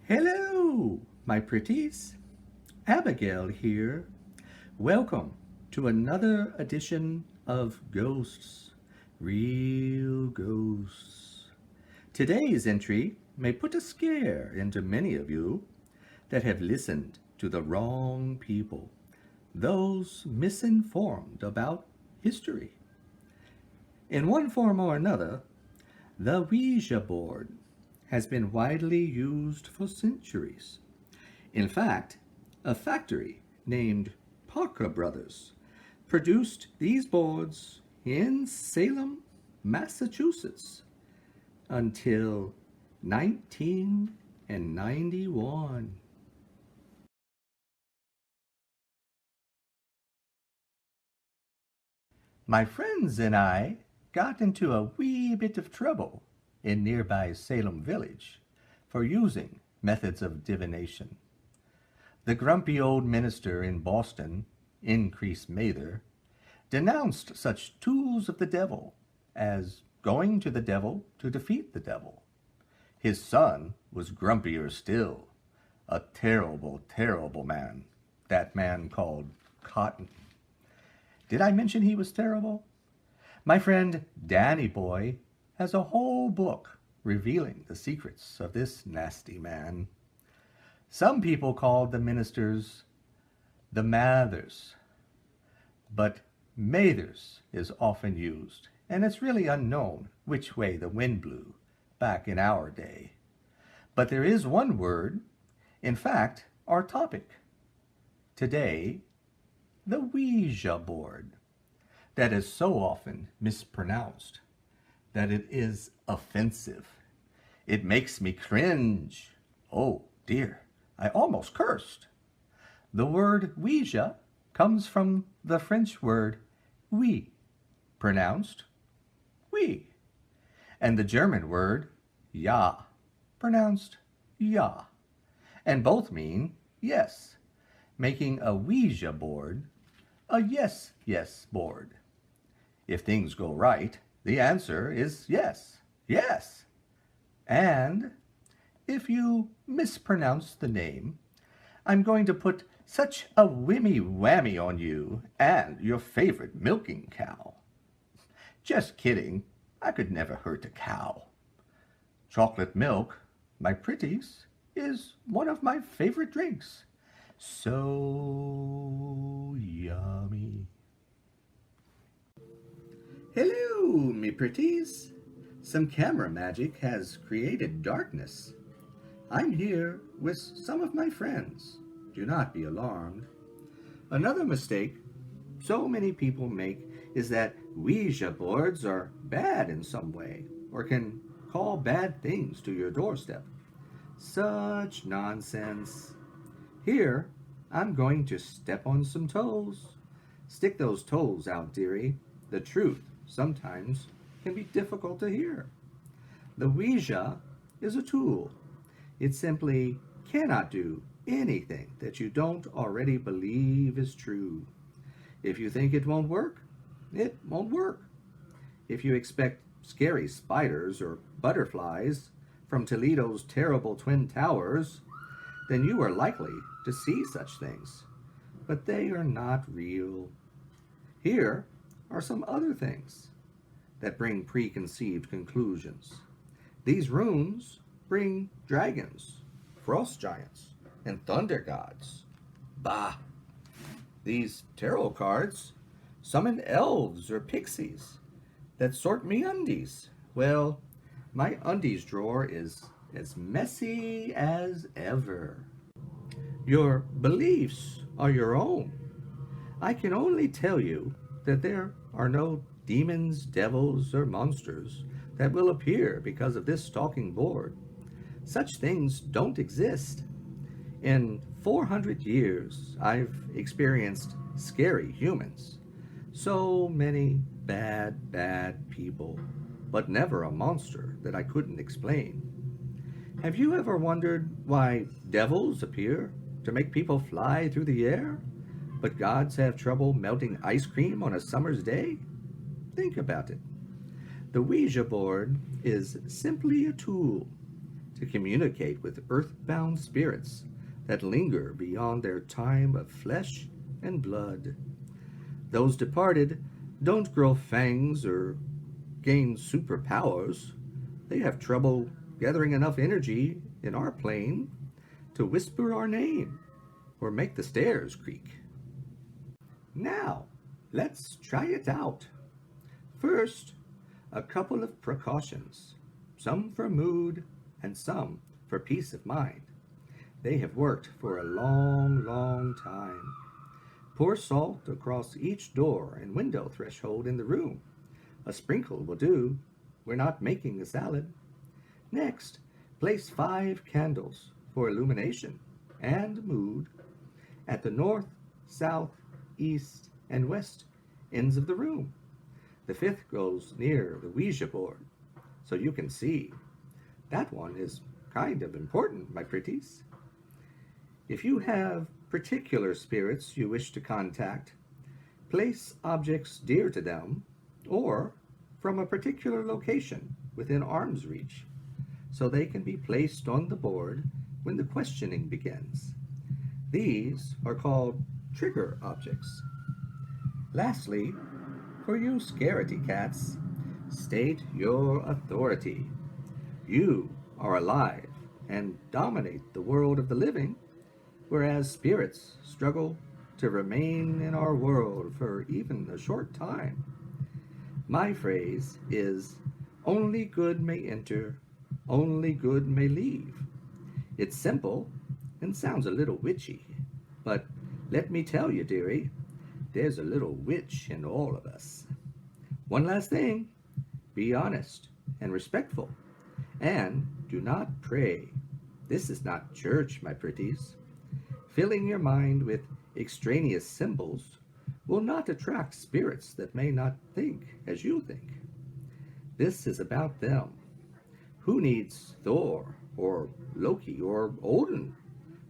Hello, my pretties. Abigail here. Welcome to another edition of Ghosts, Real Ghosts. Today's entry may put a scare into many of you that have listened to the wrong people, those misinformed about history. In one form or another, the Ouija board has been widely used for centuries. In fact, a factory named Parker Brothers produced these boards in Salem, Massachusetts until 1991. My friends and I got into a wee bit of trouble in nearby Salem village for using methods of divination. The grumpy old minister in Boston, Increase Mather, denounced such tools of the devil as going to the devil to defeat the devil. His son was grumpier still, a terrible, terrible man, that man called Cotton. Did I mention he was terrible? My friend Danny Boy has a whole book revealing the secrets of this nasty man. Some people called the ministers the Mathers, but Mathers is often used, and it's really unknown which way the wind blew back in our day. But there is one word, in fact, our topic today, the Ouija board, that is so often mispronounced that it is offensive. It makes me cringe. Oh dear, I almost cursed. The word Ouija comes from the French word oui, pronounced oui, and the German word ja, pronounced ja, and both mean yes, making a Ouija board a yes, yes board. If things go right, the answer is yes, yes. And if you mispronounce the name, I'm going to put such a whammy whammy on you and your favorite milking cow. Just kidding, I could never hurt a cow. Chocolate milk, my pretties, is one of my favorite drinks. So yummy. Hello, me pretties. Some camera magic has created darkness. I'm here with some of my friends. Do not be alarmed. Another mistake so many people make is that Ouija boards are bad in some way or can call bad things to your doorstep. Such nonsense. Here, I'm going to step on some toes. Stick those toes out, dearie. The truth sometimes can be difficult to hear. The Ouija is a tool. It simply cannot do anything that you don't already believe is true. If you think it won't work. If you expect scary spiders or butterflies from Toledo's terrible twin towers, then you are likely to see such things. But they are not real. Here are some other things that bring preconceived conclusions. These runes bring dragons, frost giants, and thunder gods. Bah! These tarot cards summon elves or pixies that sort me undies. Well, my undies drawer is as messy as ever. Your beliefs are your own. I can only tell you that there are no demons, devils, or monsters that will appear because of this talking board. Such things don't exist. In 400 years, I've experienced scary humans. So many bad, bad people, but never a monster that I couldn't explain. Have you ever wondered why devils appear to make people fly through the air, but gods have trouble melting ice cream on a summer's day? Think about it. The Ouija board is simply a tool. to communicate with earthbound spirits that linger beyond their time of flesh and blood. Those departed don't grow fangs or gain superpowers. They have trouble gathering enough energy in our plane to whisper our name or make the stairs creak. Now, let's try it out. First, a couple of precautions, some for mood and some for peace of mind. They have worked for a long, long time. Pour salt across each door and window threshold in the room. A sprinkle will do. We're not making a salad. Next, place 5 candles for illumination and mood at the north, south, east, and west ends of the room. The 5th goes near the Ouija board, so you can see. That one is kind of important, my pretties. If you have particular spirits you wish to contact, place objects dear to them or from a particular location within arm's reach, so they can be placed on the board when the questioning begins. These are called trigger objects. Lastly, for you scaredy cats, state your authority. You are alive and dominate the world of the living, whereas spirits struggle to remain in our world for even a short time. My phrase is, only good may enter, only good may leave. It's simple and sounds a little witchy, but let me tell you, dearie, there's a little witch in all of us. One last thing, be honest and respectful, and do not pray. This is not church, my pretties. Filling your mind with extraneous symbols will not attract spirits that may not think as you think. This is about them. Who needs Thor or Loki or Odin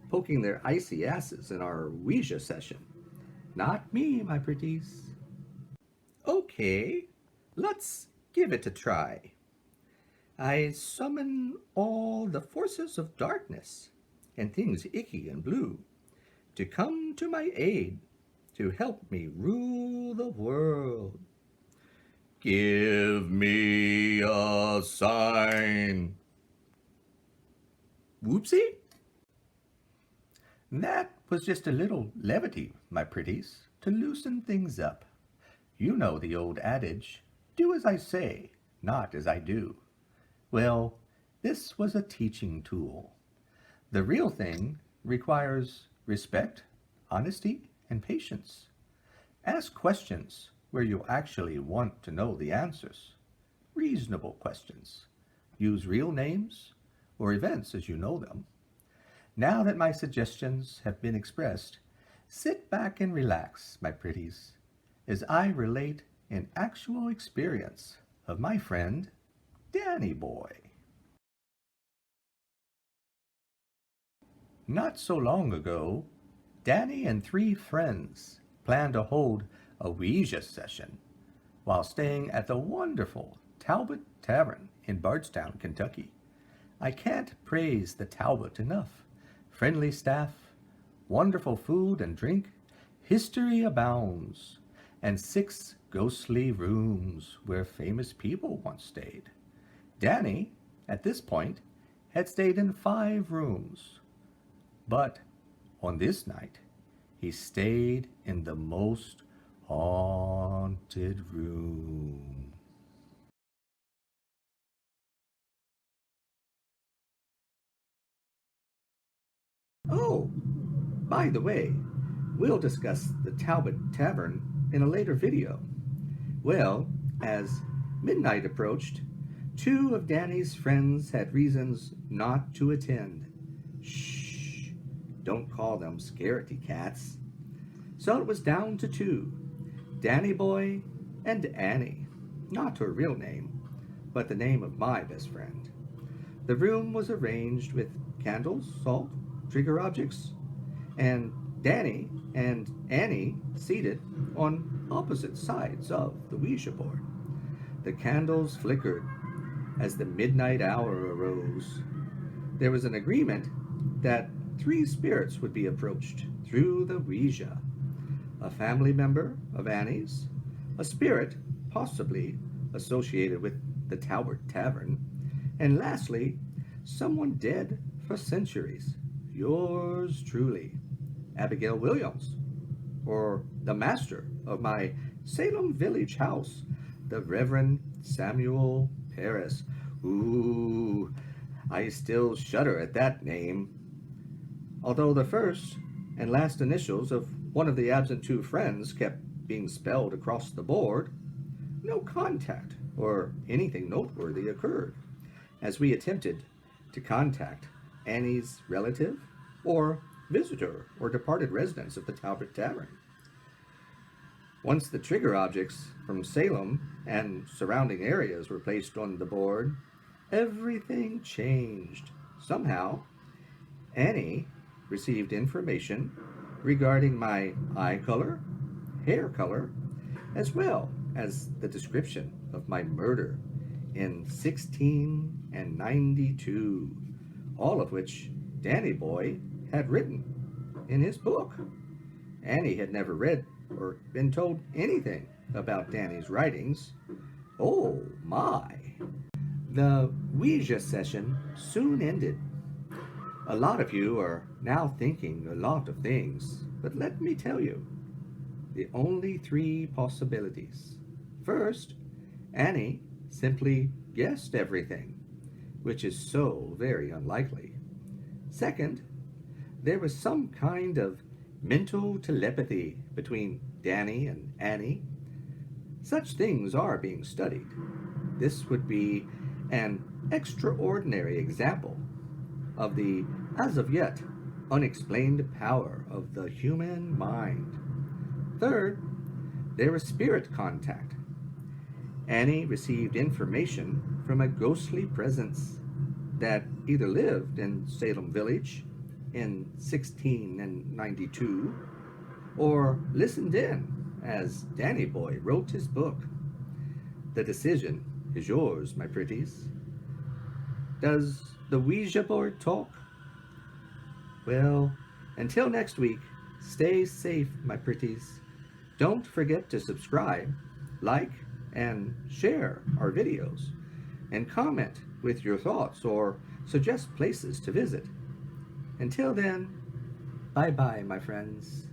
poking their icy asses in our Ouija session? Not me, my pretties. Okay, let's give it a try. I summon all the forces of darkness and things icky and blue to come to my aid to help me rule the world. Give me a sign. Whoopsie? That was just a little levity, my pretties, to loosen things up. You know the old adage, do as I say, not as I do. Well, this was a teaching tool. The real thing requires respect, honesty, and patience. Ask questions where you actually want to know the answers. Reasonable questions. Use real names or events as you know them. Now that my suggestions have been expressed, sit back and relax, my pretties, as I relate an actual experience of my friend, Danny Boy. Not so long ago, Danny and 3 friends planned to hold a Ouija session while staying at the wonderful Talbot Tavern in Bardstown, Kentucky. I can't praise the Talbot enough. Friendly staff, wonderful food and drink, history abounds, and 6 ghostly rooms where famous people once stayed. Danny, at this point, had stayed in 5 rooms, but on this night, he stayed in the most haunted room. Oh, by the way, we'll discuss the Talbot Tavern in a later video. Well, as midnight approached, 2 of Danny's friends had reasons not to attend. Shh, don't call them scaredy cats. So it was down to 2, Danny Boy and Annie. Not her real name, but the name of my best friend. The room was arranged with candles, salt, trigger objects, and Danny and Annie seated on opposite sides of the Ouija board. The candles flickered as the midnight hour arose. there was an agreement that 3 spirits would be approached through the Ouija: a family member of Annie's, a spirit possibly associated with the Talbot Tavern, and lastly, someone dead for centuries. Yours truly, Abigail Williams, or the master of my Salem village house, the Reverend Samuel Paris. Ooh, I still shudder at that name. Although the first and last initials of one of the absent 2 friends kept being spelled across the board, no contact or anything noteworthy occurred as we attempted to contact Annie's relative or visitor or departed residents of the Talbot Tavern. Once the trigger objects from Salem and surrounding areas were placed on the board, everything changed. Somehow, Annie received information regarding my eye color, hair color, as well as the description of my murder in 1692, all of which Danny Boy had written in his book. Annie had never read or been told anything about Danny's writings. Oh my! The Ouija session soon ended. A lot of you are now thinking a lot of things, but let me tell you, the only 3 possibilities. First, Annie simply guessed everything, which is so very unlikely. Second, there was some kind of mental telepathy between Danny and Annie. Such things are being studied. This would be an extraordinary example of the, as of yet, unexplained power of the human mind. Third, there was spirit contact. Annie received information from a ghostly presence that either lived in Salem Village in 1692 or listened in as Danny Boy wrote his book. The decision is yours, my pretties. Does the Ouija board talk? Well, until next week, stay safe, my pretties. Don't forget to subscribe, like, and share our videos, and comment with your thoughts or suggest places to visit. Until then, bye-bye, my friends.